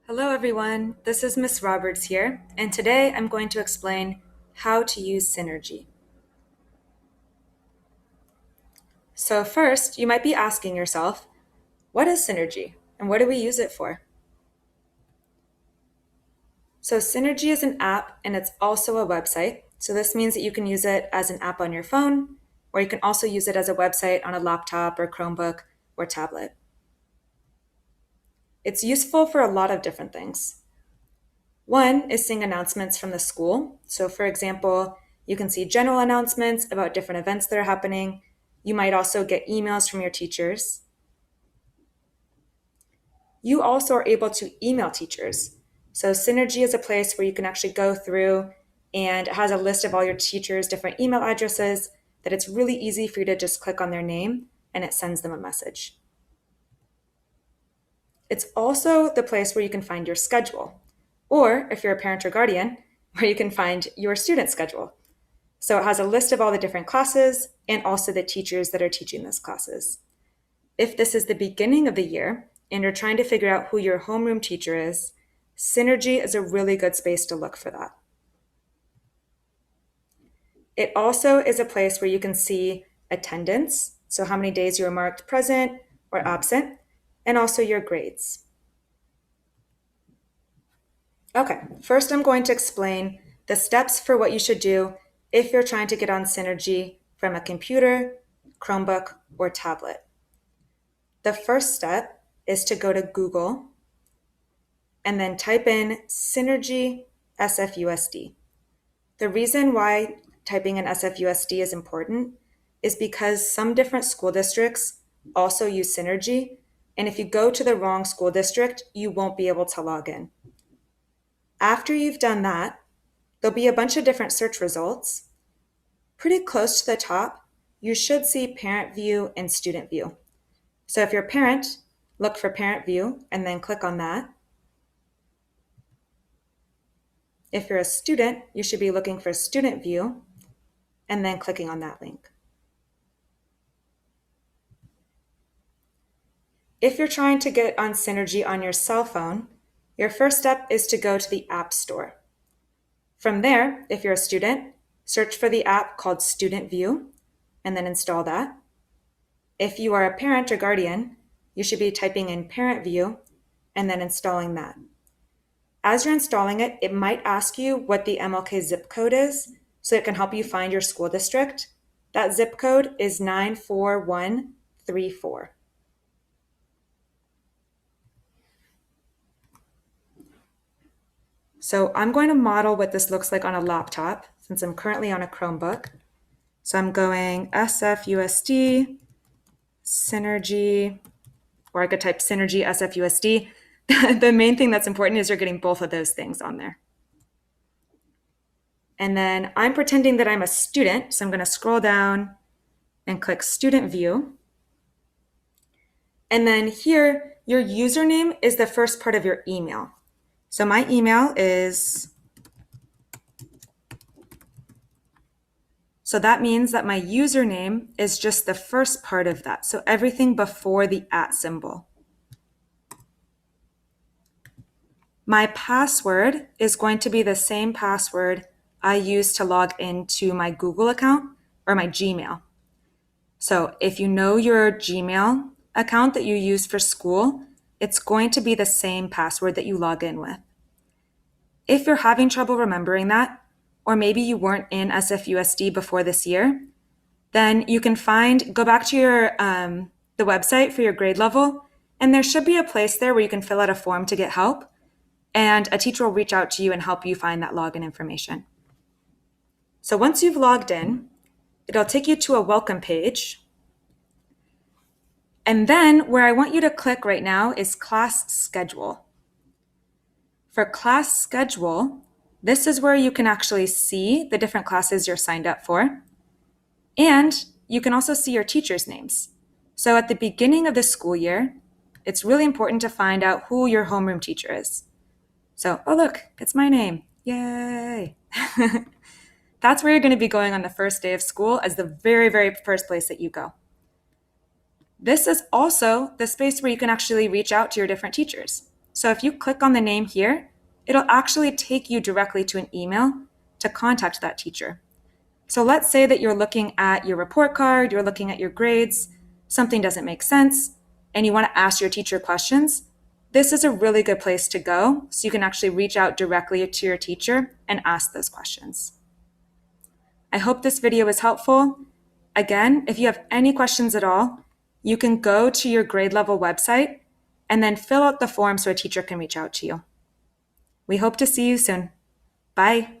Hello everyone, this is Miss Roberts here, and today I'm going to explain how to use Synergy. So first, you might be asking yourself, what is Synergy and what do we use it for? So Synergy is an app and it's also a website. So this means that you can use it as an app on your phone, or you can also use it as a website on a laptop or Chromebook or tablet. It's useful for a lot of different things. One is seeing announcements from the school. So, for example, you can see general announcements about different events that are happening. You might also get emails from your teachers. You also are able to email teachers. So, Synergy is a place where you can actually go through and it has a list of all your teachers' different email addresses that it's really easy for you to just click on their name and it sends them a message. It's also the place where you can find your schedule, or if you're a parent or guardian, where you can find your student schedule. So it has a list of all the different classes and also the teachers that are teaching those classes. If this is the beginning of the year and you're trying to figure out who your homeroom teacher is, Synergy is a really good space to look for that. It also is a place where you can see attendance, so how many days you are marked present or absent, and also your grades. Okay, first I'm going to explain the steps for what you should do if you're trying to get on Synergy from a computer, Chromebook, or tablet. The first step is to go to Google and then type in Synergy SFUSD. The reason why typing in SFUSD is important is because some different school districts also use Synergy, and if you go to the wrong school district, you won't be able to log in. After you've done that, there'll be a bunch of different search results. Pretty close to the top, you should see Parent View and Student View. So if you're a parent, look for Parent View and then click on that. If you're a student, you should be looking for Student View and then clicking on that link. If you're trying to get on Synergy on your cell phone, your first step is to go to the App Store. From there, if you're a student, search for the app called Student View and then install that. If you are a parent or guardian, you should be typing in Parent View and then installing that. As you're installing it, it might ask you what the MLK zip code is so it can help you find your school district. That zip code is 94134. So I'm going to model what this looks like on a laptop since I'm currently on a Chromebook. So I'm going SFUSD, Synergy, or I could type Synergy SFUSD. The main thing that's important is you're getting both of those things on there. And then I'm pretending that I'm a student. So I'm going to scroll down and click Student View. And then here, your username is the first part of your email. So my email is, so that means that my username is just the first part of that. So everything before the @ symbol. My password is going to be the same password I use to log into my Google account or my Gmail. So if you know your Gmail account that you use for school, it's going to be the same password that you log in with. If you're having trouble remembering that, or maybe you weren't in SFUSD before this year, then you can go back to the website for your grade level, and there should be a place there where you can fill out a form to get help, and a teacher will reach out to you and help you find that login information. So once you've logged in, it'll take you to a welcome page. And then where I want you to click right now is class schedule. For class schedule, this is where you can actually see the different classes you're signed up for. And you can also see your teachers' names. So at the beginning of the school year, it's really important to find out who your homeroom teacher is. So, oh look, it's my name. Yay! That's where you're going to be going on the first day of school as the very, very first place that you go. This is also the space where you can actually reach out to your different teachers. So if you click on the name here, it'll actually take you directly to an email to contact that teacher. So let's say that you're looking at your report card, you're looking at your grades, something doesn't make sense, and you want to ask your teacher questions. This is a really good place to go so you can actually reach out directly to your teacher and ask those questions. I hope this video was helpful. Again, if you have any questions at all, you can go to your grade level website and then fill out the form so a teacher can reach out to you. We hope to see you soon. Bye.